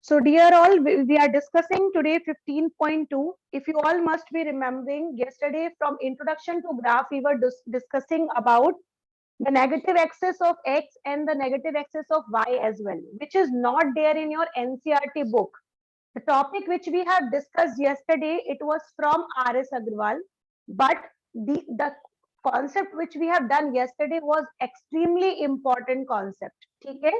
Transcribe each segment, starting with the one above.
So dear all, we are discussing today 15.2. If you all must be remembering, yesterday from introduction to graph, we were discussing about the negative axis of x and the negative axis of y as well, which is not there in your NCERT book. The topic which we have discussed yesterday, it was from R.S. Agrawal, but the concept which we have done yesterday was extremely important concept. ठीक है,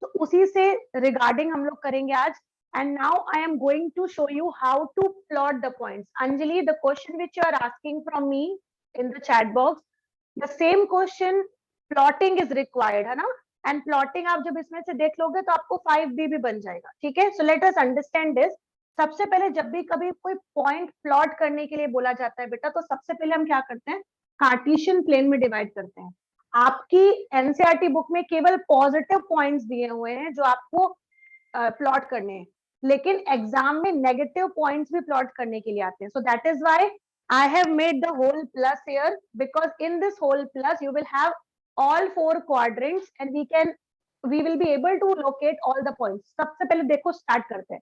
तो उसी से regarding हम लोग करेंगे आज. And now I am going to show you how to plot the points. Anjali, the question which you are asking from me in the chat box, the same question plotting is required, है ना? And plotting आप जब इसमें से देख लोगे तो आपको 5B भी बन जाएगा. ठीक है, so let us understand this. सबसे पहले जब भी कभी कोई पॉइंट प्लॉट करने के लिए बोला जाता है बेटा, तो सबसे पहले हम क्या करते हैं, कार्टेशियन प्लेन में डिवाइड करते हैं. आपकी एनसीईआरटी बुक में केवल पॉजिटिव पॉइंट्स दिए हुए हैं जो आपको प्लॉट करने हैं, लेकिन एग्जाम में नेगेटिव पॉइंट्स भी प्लॉट करने के लिए आते हैं. So that is why I have made the whole plus here, because in this whole plus you will have all four quadrants and we will be able to locate all the points. सबसे पहले देखो start करते हैं.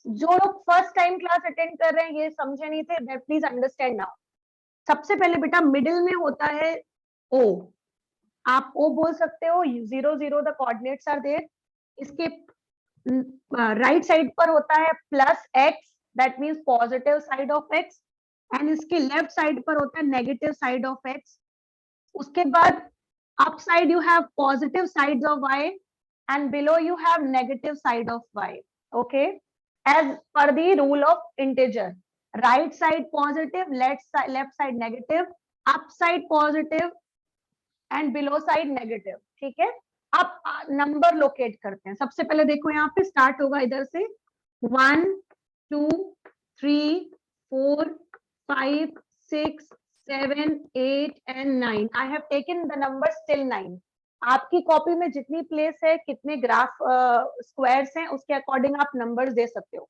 जो लोग first time class attend कर रहे हैं, ये समझे नहीं थे, प्लीज अंडरस्टैंड नाउ. सबसे पहले बेटा मिडिल में होता है O. आप O बोल सकते हो. 0 0 द कोऑर्डिनेट्स आर देयर. इसके राइट साइड पर होता है plus x, that means positive side of x, and इसके लेफ्ट साइड पर होता है नेगेटिव साइड ऑफ x. उसके बाद up side you have positive sides of y and below you have negative side of y. Okay, as per the rule of integer, right side positive, left side negative, up side positive and below side negative. ठीक है, अब number locate करते हैं. सबसे पहले देखो यहाँ पे स्टार्ट होगा इधर से 1 2 3 4 5 6 7 8 and 9. I have taken the numbers till 9. आपकी कॉपी में जितनी प्लेस है, कितने ग्राफ स्क्वायर्स हैं, उसके अकॉर्डिंग आप नंबर्स दे सकते हो.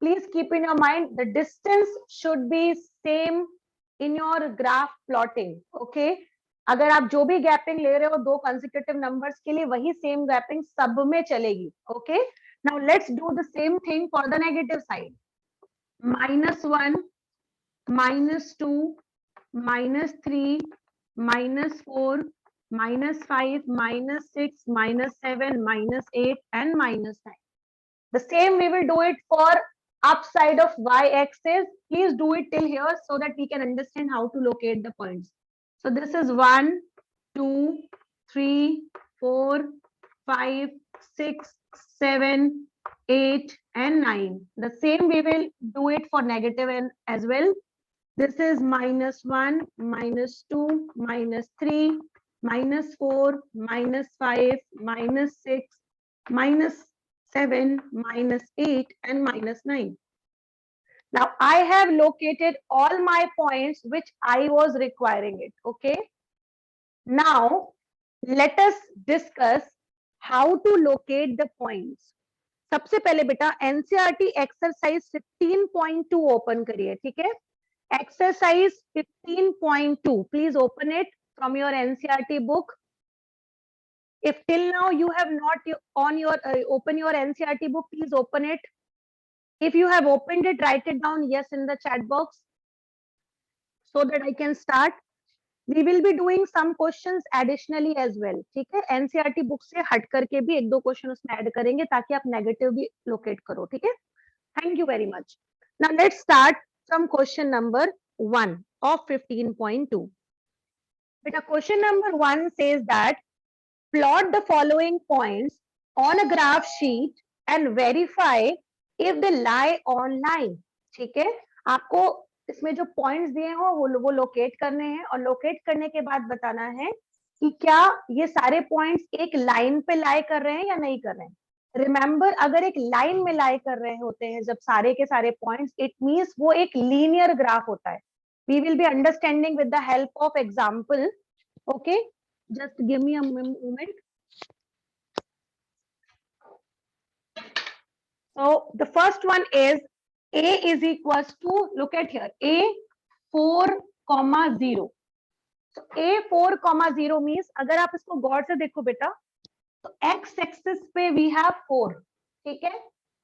Please keep in your mind the distance should be same in your graph plotting. Okay, अगर आप जो भी गैपिंग ले रहे हो दो कंसेक्यूटिव नंबर्स के लिए, वही सेम गैपिंग सब में चलेगी. Okay, now let's do the same thing for the negative side. -1 -2 -3 -4 -5 -6 -7 -8 and -9. The same we will do it for upside of y-axis. Please do it till here so that we can understand how to locate the points. So this is 1 2 3 4 5 6 7 8 and 9. The same we will do it for negative and as well. This is -1 -2 -3 -4 -5 -6 -7 -8 and -9. Now I have located all my points which I was requiring it. Okay, now let us discuss how to locate the points. सबसे पहले बेटा NCERT exercise 15.2 open करिए. ठीक है, exercise 15.2. Please open it from your NCERT book. If till now you have not open your NCERT book, please open it. If you have opened it, write it down yes in the chat box so that I can start. We will be doing some questions additionally as well. ठीक है, NCERT book से हट करके भी एक दो question उसमें add करेंगे ताकि आप नेगेटिव भी लोकेट करो. ठीक है, thank you very much. Now let's start from question number 1 of 15.2. Beta, question number 1 says that plot the following points on a graph sheet and verify if they lie on line. ठीक है, आपको इसमें जो points दिए हो वो locate करने हैं और लोकेट करने के बाद बताना है कि क्या ये सारे पॉइंट्स एक लाइन पे लाई कर रहे हैं या नहीं कर रहे हैं. रिमेंबर, अगर एक लाइन में लाई कर रहे होते हैं जब सारे के सारे पॉइंट्स, इट मींस वो एक लीनियर ग्राफ होता है. We will be understanding with the help of example. Okay, just give me a moment. So the first one is a is equals to, look at here, a 4,0. So a 4,0 means अगर आप इसको गौर से देखो बेटा, तो x axis पे we have 4. ठीक है,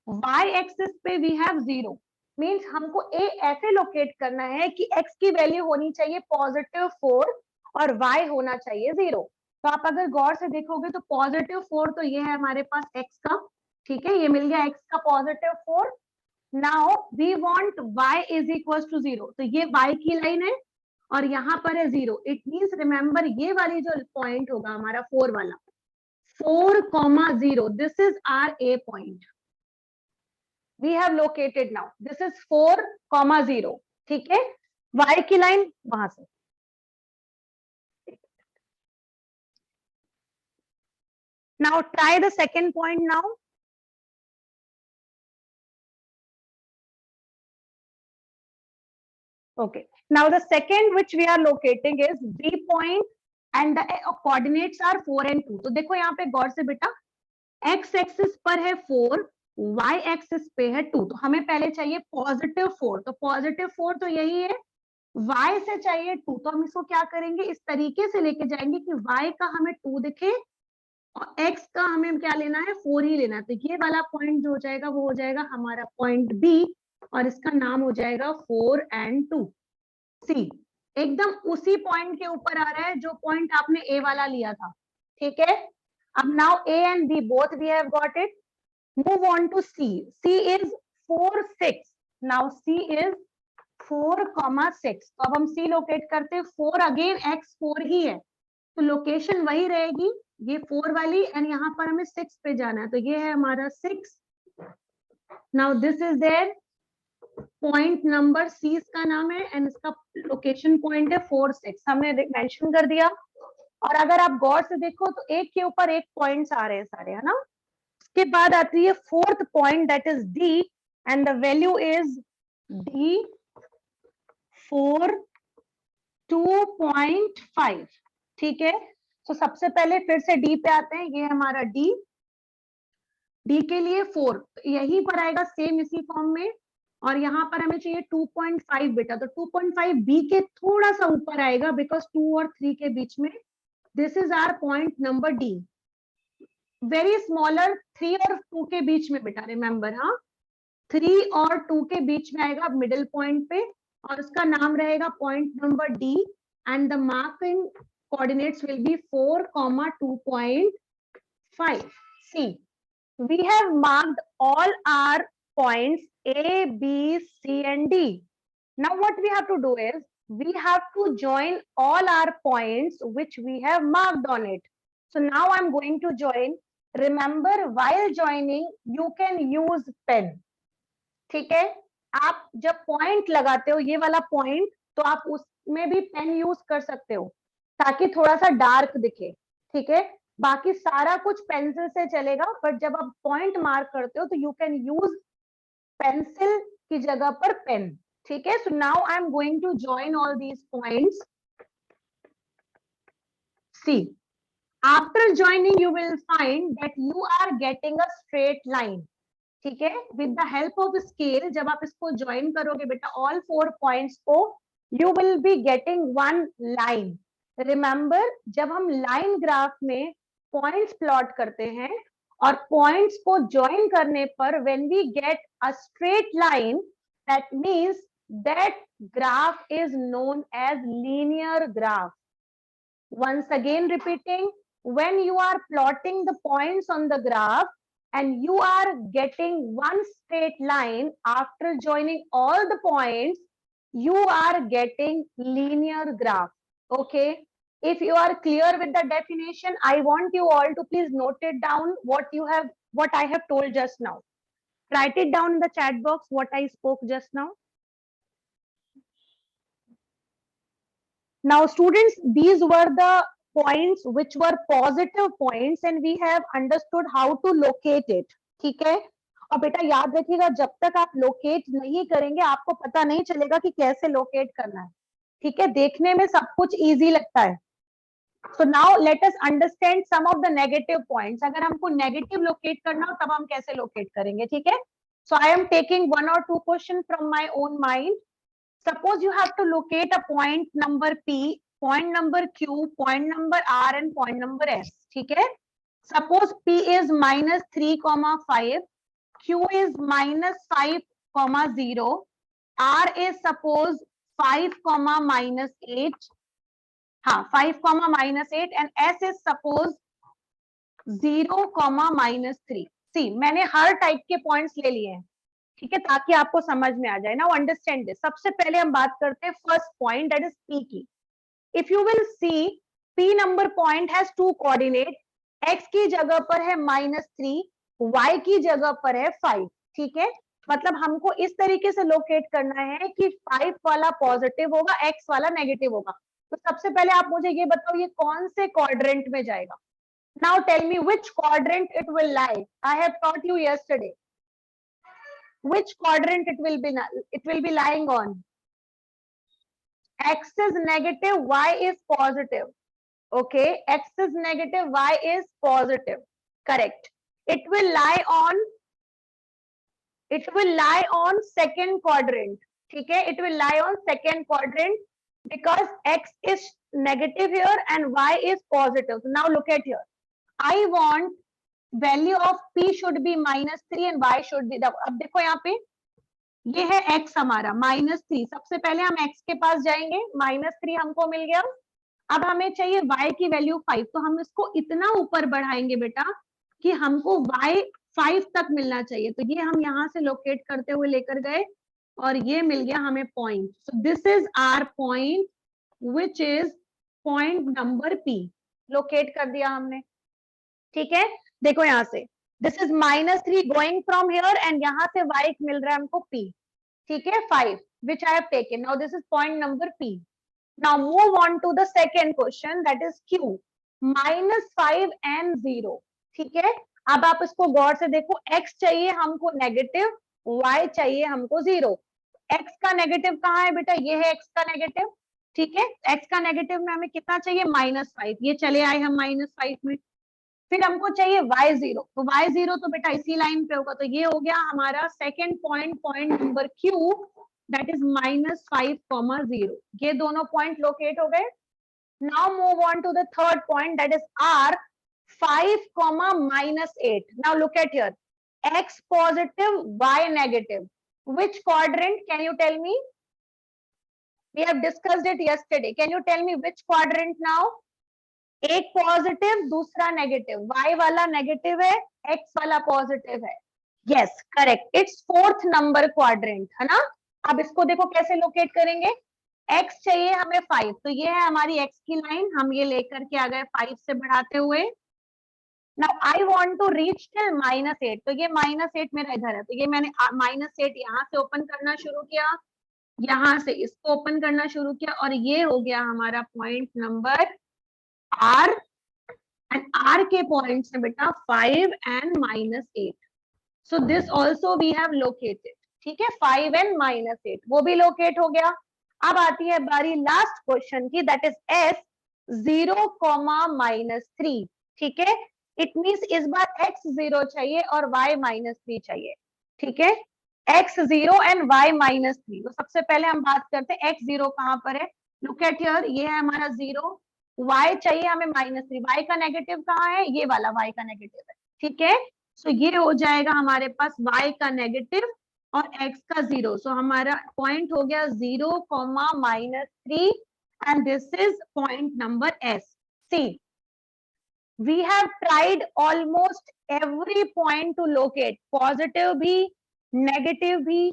y एक्सिस पे वी हैव 0, मीन्स हमको a ऐसे लोकेट करना है कि x की वैल्यू होनी चाहिए +4 और y होना चाहिए 0। तो आप अगर गौर से देखोगे तो +4 तो ये है हमारे पास x का, ठीक है, ये मिल गया x का +4। Now we want y is equal to 0, तो ये y की लाइन है और यहाँ पर है 0। इट मीन्स रिमेंबर ये वाली जो पॉइंट होगा हमारा 4 वाला, 4,0, this is our a point we have located now. This is 4,0, ठीक है, y की लाइन वहां से। Now try the second point now. Okay. Now the second which we are locating is B point and the coordinates are 4 and 2. तो देखो यहाँ पे गौर से बेटा, x एक्सिस पर है 4, y एक्सिस पे है 2, तो हमें पहले चाहिए +4, तो +4 तो यही है, y से चाहिए 2, तो हम इसको क्या करेंगे, इस तरीके से लेके जाएंगे कि y का हमें 2 दिखे और x का हमें क्या लेना है, 4 ही लेना है। तो ये वाला पॉइंट जो हो जाएगा वो हो जाएगा हमारा पॉइंट B और इसका नाम हो जाएगा 4 and 2 C। एकदम उसी पॉइंट के ऊपर आ रहा है जो पॉइंट आपने A वाला लिया था, ठीक है। अब now A and B both we have got it. Move on to C. C is 4, 6. Now C is 4,6. तो अब हम C लोकेट करते हैं, 4 अगेन x 4 ही है, तो लोकेशन वही रहेगी ये 4 वाली, एंड यहाँ पर हमें 6 पे जाना है, तो ये है हमारा 6। Now this is their point number C इसका नाम है एंड इसका लोकेशन पॉइंट है 4, 6 हमने मेंशन कर दिया। और अगर आप गौर से देखो तो एक के ऊपर एक पॉइंट्स आ रहे हैं सारे, है ना। उसके बाद आती है fourth point that is D and the value is D 4 2.5, ठीक है। तो सबसे पहले फिर से D पे आते हैं, ये हमारा D के लिए 4 यहीं पर आएगा सेम इसी फॉर्म में, और यहाँ पर हमें चाहिए 2.5 बेटा, तो 2.5 B के थोड़ा सा ऊपर आएगा बिकॉज 2 और 3 के बीच में। This is our point number D, very smaller 3 और 2 के बीच में बेटा, रिमेंबर, हाँ 3 और 2 के बीच में आएगा मिडिल पॉइंट पे, और उसका नाम रहेगा point number D and the marking coordinates will be 4, 2.5. See, we have marked all our points A, B, C and D. Now what we have to do is we have to join all our points which we have marked on it. So now I'm going to join. Remember, while joining you can use pen, ठीक है। आप जब point लगाते हो ये वाला point, तो आप उसमें भी पेन यूज कर सकते हो ताकि थोड़ा सा डार्क दिखे, ठीक है। बाकी सारा कुछ पेंसिल से चलेगा, बट जब आप पॉइंट मार्क करते हो तो यू कैन यूज पेंसिल की जगह पर पेन, ठीक है। So now I am going to join all these points. See, after joining you will find that you are getting a straight line, ठीक है। With the help of scale जब आप इसको ज्वाइन करोगे बेटा ऑल 4 पॉइंट्स को, you will be getting one line. Remember, जब हम लाइन ग्राफ में पॉइंट्स प्लॉट करते हैं और पॉइंट्स को ज्वाइन करने पर when we get a straight line, that means that graph is known as linear graph. Once again repeating, when you are plotting the points on the graph and you are getting one straight line after joining all the points, you are getting linear graph. Okay, if you are clear with the definition, I want you all to please note it down what I have told just now. Write it down in the chat box what I spoke just now. Now students, these were the points which were positive points and we have understood how to locate it, ठीक है। और बेटा याद रखिएगा, जब तक आप locate नहीं करेंगे आपको पता नहीं चलेगा कि कैसे लोकेट करना है, ठीक है। देखने में सब कुछ इजी लगता है। So now let us understand some of the negative points. अगर हमको नेगेटिव लोकेट करना हो तब हम कैसे लोकेट करेंगे, ठीक है। So I am taking 1 or 2 questions from my own mind. Suppose you have to locate a point number P, point number Q, point number R and point number S, ठीक है। Suppose P is -3, 5 Q is -5, 0. R is suppose 5, -8. हाँ 5, -8 and S is suppose 0, -3. सी मैंने हर type के points ले लिए हैं, ठीक है, ताकि आपको समझ में आ जाए ना, अंडरस्टैंड दिस। सबसे पहले हम बात करते हैं first point, that is P की। If you will see, P number point has two coordinate, x की जगह पर है -3, वाई की जगह पर है 5, ठीक है। मतलब हमको इस तरीके से लोकेट करना है कि 5 वाला पॉजिटिव होगा, एक्स वाला नेगेटिव होगा। तो सबसे पहले आप मुझे ये बताओ ये कौन से क्वाड्रेंट में जाएगा। Now tell me which quadrant it will lie. I have taught you yesterday which quadrant it will be lying on. X is negative, y is positive. Okay, X is negative, y is positive. Correct. It will lie on second quadrant. ठीक है, it will lie on second quadrant because X is negative here and y is positive. So now look at here. I want value of P should be -3 and y should be, अब देखो यहाँ पे ये है x हमारा -3। सबसे पहले हम x के पास जाएंगे, -3 हमको मिल गया। अब हमें चाहिए y की वैल्यू 5, तो हम इसको इतना ऊपर बढ़ाएंगे बेटा कि हमको y 5 तक मिलना चाहिए। तो ये हम यहाँ से लोकेट करते हुए लेकर गए और ये मिल गया हमें point. So this is our point which is point number P। Locate कर दिया हमने, ठीक है। देखो यहाँ से this is -3 going from here and यहाँ से y मिल रहा है हमको P, ठीक है, 5 which I have taken. Now this is point number P. Now move on to the second question, that is Q, -5 and 0, ठीक है। अब आप इसको गौर से देखो, x चाहिए हमको नेगेटिव, y चाहिए हमको 0। x का नेगेटिव कहाँ है बेटा, ये है x का नेगेटिव, ठीक है। x का नेगेटिव में हमें कितना चाहिए, -5, ये चले आए हम -5 में। फिर हमको चाहिए y0, तो y0 तो बेटा इसी लाइन पे होगा, तो ये हो गया हमारा second point, point number Q, that is -5, 0। ये दोनों पॉइंट लोकेट हो गए। Now move on to the third point, that is R, 5, -8। Now look at here, x positive, y negative. Which quadrant, can you tell me? We have discussed it yesterday. Can you tell me which quadrant now? एक positive दूसरा negative, y वाला negative है, x वाला positive है। Yes correct, it's fourth number quadrant, है ना। अब इसको देखो कैसे लोकेट करेंगे, x चाहिए हमें 5, तो ये है हमारी x की लाइन, हम ये लेकर के आ गए 5 से बढ़ाते हुए। Now I want to reach till -8, तो ये -8 मेरा इधर है, तो ये मैंने -8 यहाँ से ओपन करना शुरू किया, यहाँ से इसको ओपन करना शुरू किया, और ये हो गया हमारा point number R, and R के पॉइंट्स है बेटा 5 and -8. So this also we have located, ठीक है, 5 and -8 वो भी लोकेट हो गया। अब आती है बारी लास्ट क्वेश्चन की, दैट इज S, 0, -3, ठीक है। इट मीन्स इस बार x 0 चाहिए और y -3 चाहिए, ठीक है। x 0 and y -3। तो सबसे पहले हम बात करते हैं x 0 कहां पर है। लुक एट हियर, ये है हमारा 0, y चाहिए हमें -3, y का नेगेटिव कहाँ है, ये वाला y का नेगेटिव है, ठीक है। सो ये हो जाएगा हमारे पास y का नेगेटिव और x का 0। सो हमारा पॉइंट हो गया 0, -3 and this is point number S। See we have tried almost every point to locate, positive भी नेगेटिव भी,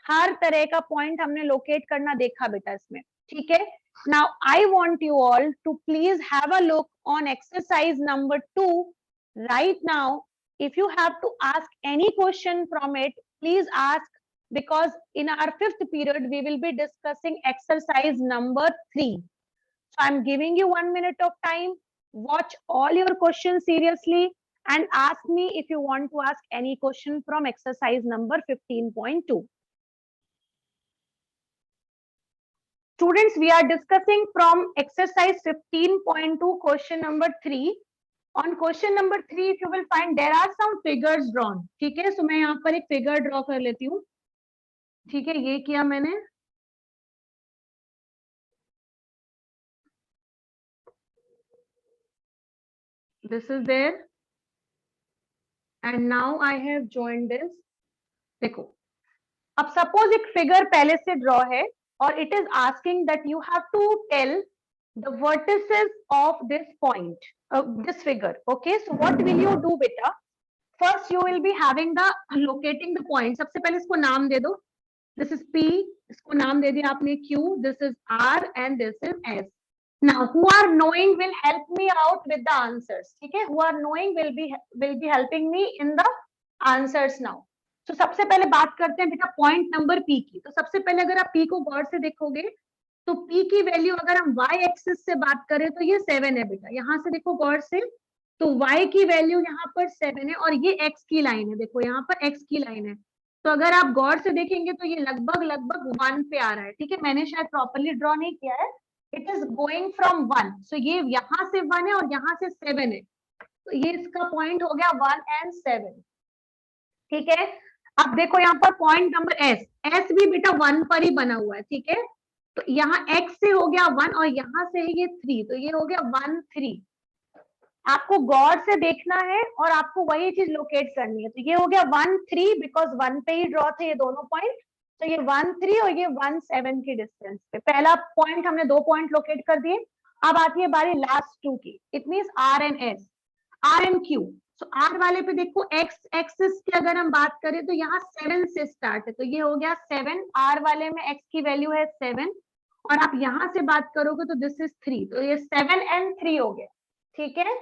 हर तरह का पॉइंट हमने लोकेट करना देखा बेटा इसमें, ठीक है। Now I want you all to please have a look on exercise number 2 right now. If you have to ask any question from it, please ask, because in our fifth period we will be discussing exercise number 3. So I'm giving you 1 minute of time. Watch all your questions seriously and ask me if you want to ask any question from exercise number 15.2. Students, we are discussing from exercise 15.2 question number 3. On question number 3, if you will find, there are some figures drawn. ठीक है, so मैं यहाँ पर एक figure draw कर लेती हूँ, ठीक है, ये किया मैंने। This is there, and now I have joined this. देखो, अब सपोज एक फिगर पहले से ड्रॉ है और it is asking that you have to tell the vertices of this point, this figure. Okay, so what will you do बेटा? First you will be having the locating the point. सबसे पहले इसको नाम दे दो. This is P, इसको नाम दे दिया आपने Q, this is R and this is S. Now who are knowing will help me out with the answers. ठीक है, who are knowing will be helping me in the answers now. तो सबसे पहले बात करते हैं बेटा पॉइंट नंबर P की. तो सबसे पहले अगर आप P को गौर से देखोगे तो P की वैल्यू अगर हम y एक्सिस से बात करें तो ये 7 है बेटा. यहां से देखो गौर से, तो y की वैल्यू यहाँ पर 7 है और ये x की लाइन है. देखो यहाँ पर x की लाइन है, तो अगर आप गौर से देखेंगे तो ये लगभग लगभग 1 पे आ रहा है. ठीक है, मैंने शायद प्रॉपरली ड्रॉ नहीं किया है. इट इज गोइंग फ्रॉम 1, सो ये यहाँ से 1 है और यहाँ से 7 है, तो ये इसका पॉइंट हो गया 1 एंड 7. ठीक है, अब देखो यहाँ पर पॉइंट नंबर S भी बेटा 1 पर ही बना हुआ है. ठीक है, तो यहाँ x से हो गया 1 और यहाँ से है ये 3, तो ये हो गया 1 3. आपको गौर से देखना है और आपको वही चीज लोकेट करनी है. तो ये हो गया 1 3 बिकॉज 1 पे ही ड्रॉ थे ये दोनों पॉइंट. तो ये 1 3 और ये 1 7 की डिस्टेंस पे पहला पॉइंट हमने 2 पॉइंट लोकेट कर दिए. अब आती है बारी लास्ट 2 की. It means R and S, R and Q. तो R वाले पे देखो x एक्सिस की अगर हम बात करें तो यहाँ 7 से स्टार्ट है, तो ये हो गया 7. R वाले में x की वैल्यू है 7 और आप यहाँ से बात करोगे तो दिस इज 3, तो ये 7 एंड 3 हो गया. ठीक है,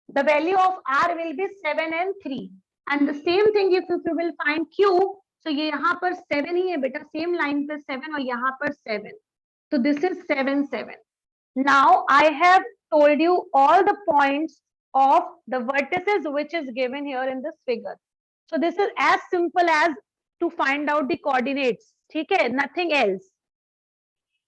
the value of R will be 7 and 3. And the same thing if you will find Q, so ये यहाँ पर 7 ही है बेटा, सेम लाइन पे 7 और यहाँ पर 7, तो this is 7 7. Now I have told you all the points of the vertices which is given here in this figure. So this is as simple as to find out the coordinates. ठीक है, nothing else.